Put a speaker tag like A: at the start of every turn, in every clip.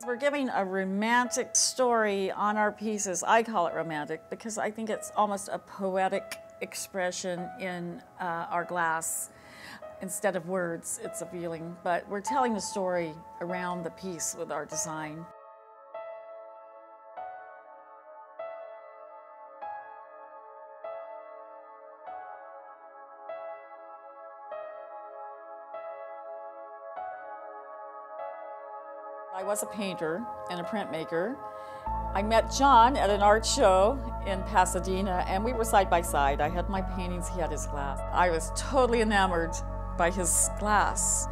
A: We're giving a romantic story on our pieces. I call it romantic because I think it's almost a poetic expression in our glass. Instead of words, it's a feeling, but we're telling the story around the piece with our design. I was a painter and a printmaker. I met John at an art show in Pasadena, and we were side by side. I had my paintings, he had his glass. I was totally enamored by his glass,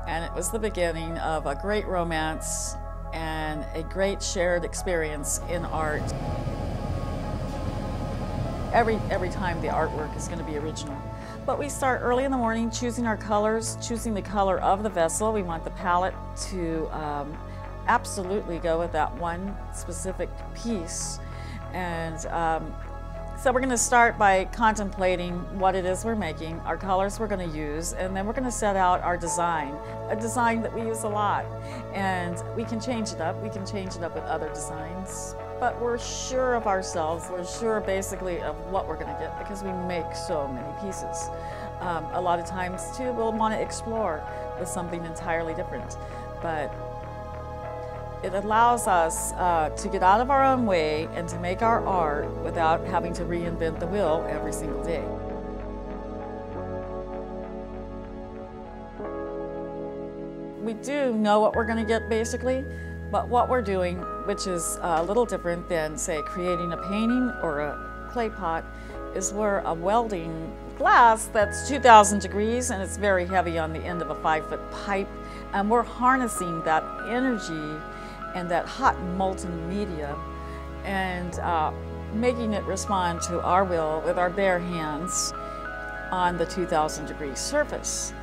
A: and it was the beginning of a great romance and a great shared experience in art. Every time the artwork is going to be original. But we start early in the morning choosing our colors, choosing the color of the vessel. We want the palette to absolutely go with that one specific piece. And so we're going to start by contemplating what it is we're making, our colors we're going to use, and then we're going to set out our design, a design that we use a lot. And we can change it up. We can change it up with other designs. But we're sure of ourselves. We're sure basically of what we're going to get because we make so many pieces. A lot of times too, we'll want to explore with something entirely different. But it allows us to get out of our own way and to make our art without having to reinvent the wheel every single day. We do know what we're going to get basically. But what we're doing, which is a little different than, say, creating a painting or a clay pot, is we're welding glass that's 2,000 degrees and it's very heavy on the end of a 5-foot pipe. And we're harnessing that energy and that hot molten media and making it respond to our will with our bare hands on the 2,000 degree surface.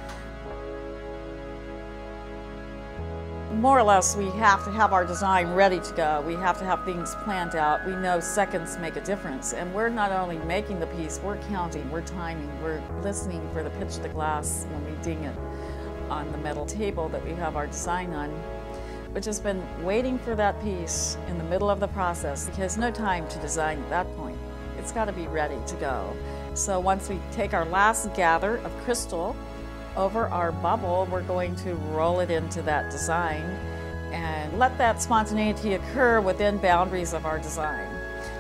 A: More or less, we have to have our design ready to go. We have to have things planned out. We know seconds make a difference. And we're not only making the piece, we're counting, we're timing, we're listening for the pitch of the glass when we ding it on the metal table that we have our design on, which has been waiting for that piece in the middle of the process because no time to design at that point. It's got to be ready to go. So once we take our last gather of crystal over our bubble, we're going to roll it into that design and let that spontaneity occur within boundaries of our design.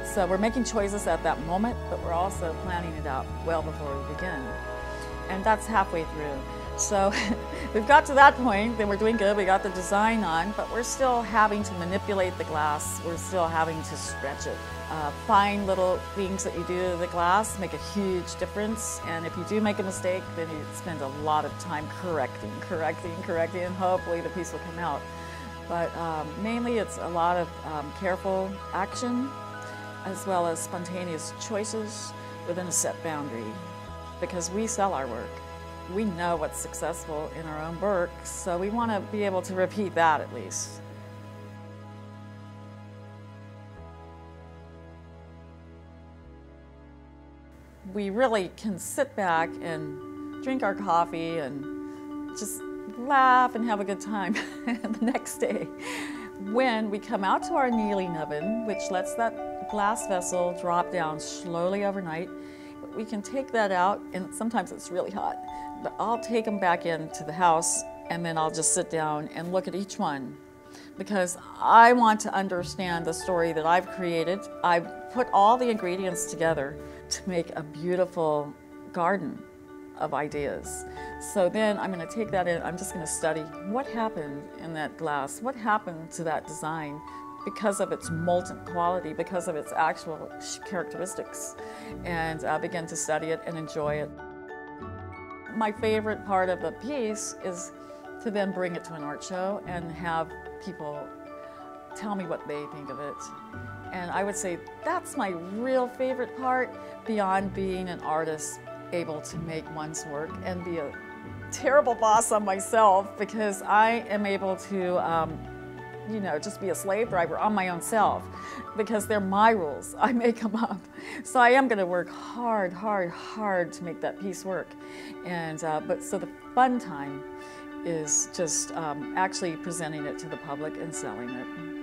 A: So we're making choices at that moment, but we're also planning it out well before we begin. And that's halfway through. So we've got to that point, then we're doing good, we got the design on, but we're still having to manipulate the glass, we're still having to stretch it. Fine little things that you do to the glass make a huge difference, and if you do make a mistake, then you spend a lot of time correcting, and hopefully the piece will come out. But mainly it's a lot of careful action as well as spontaneous choices within a set boundary, because we sell our work. We know what's successful in our own work, so we want to be able to repeat that at least. We really can sit back and drink our coffee and just laugh and have a good time the next day when we come out to our annealing oven, which lets that glass vessel drop down slowly overnight. We can take that out, and sometimes it's really hot, but I'll take them back into the house and then I'll just sit down and look at each one because I want to understand the story that I've created. I've put all the ingredients together to make a beautiful garden of ideas. So then I'm going to take that in, I'm just going to study what happened in that glass, what happened to that design because of its molten quality, because of its actual characteristics, and begin to study it and enjoy it. My favorite part of the piece is to then bring it to an art show and have people tell me what they think of it. And I would say that's my real favorite part, beyond being an artist able to make one's work and be a terrible boss on myself, because I am able to you know, just be a slave driver on my own self because they're my rules. I make them up. So I am going to work hard to make that piece work. And but so the fun time is just actually presenting it to the public and selling it.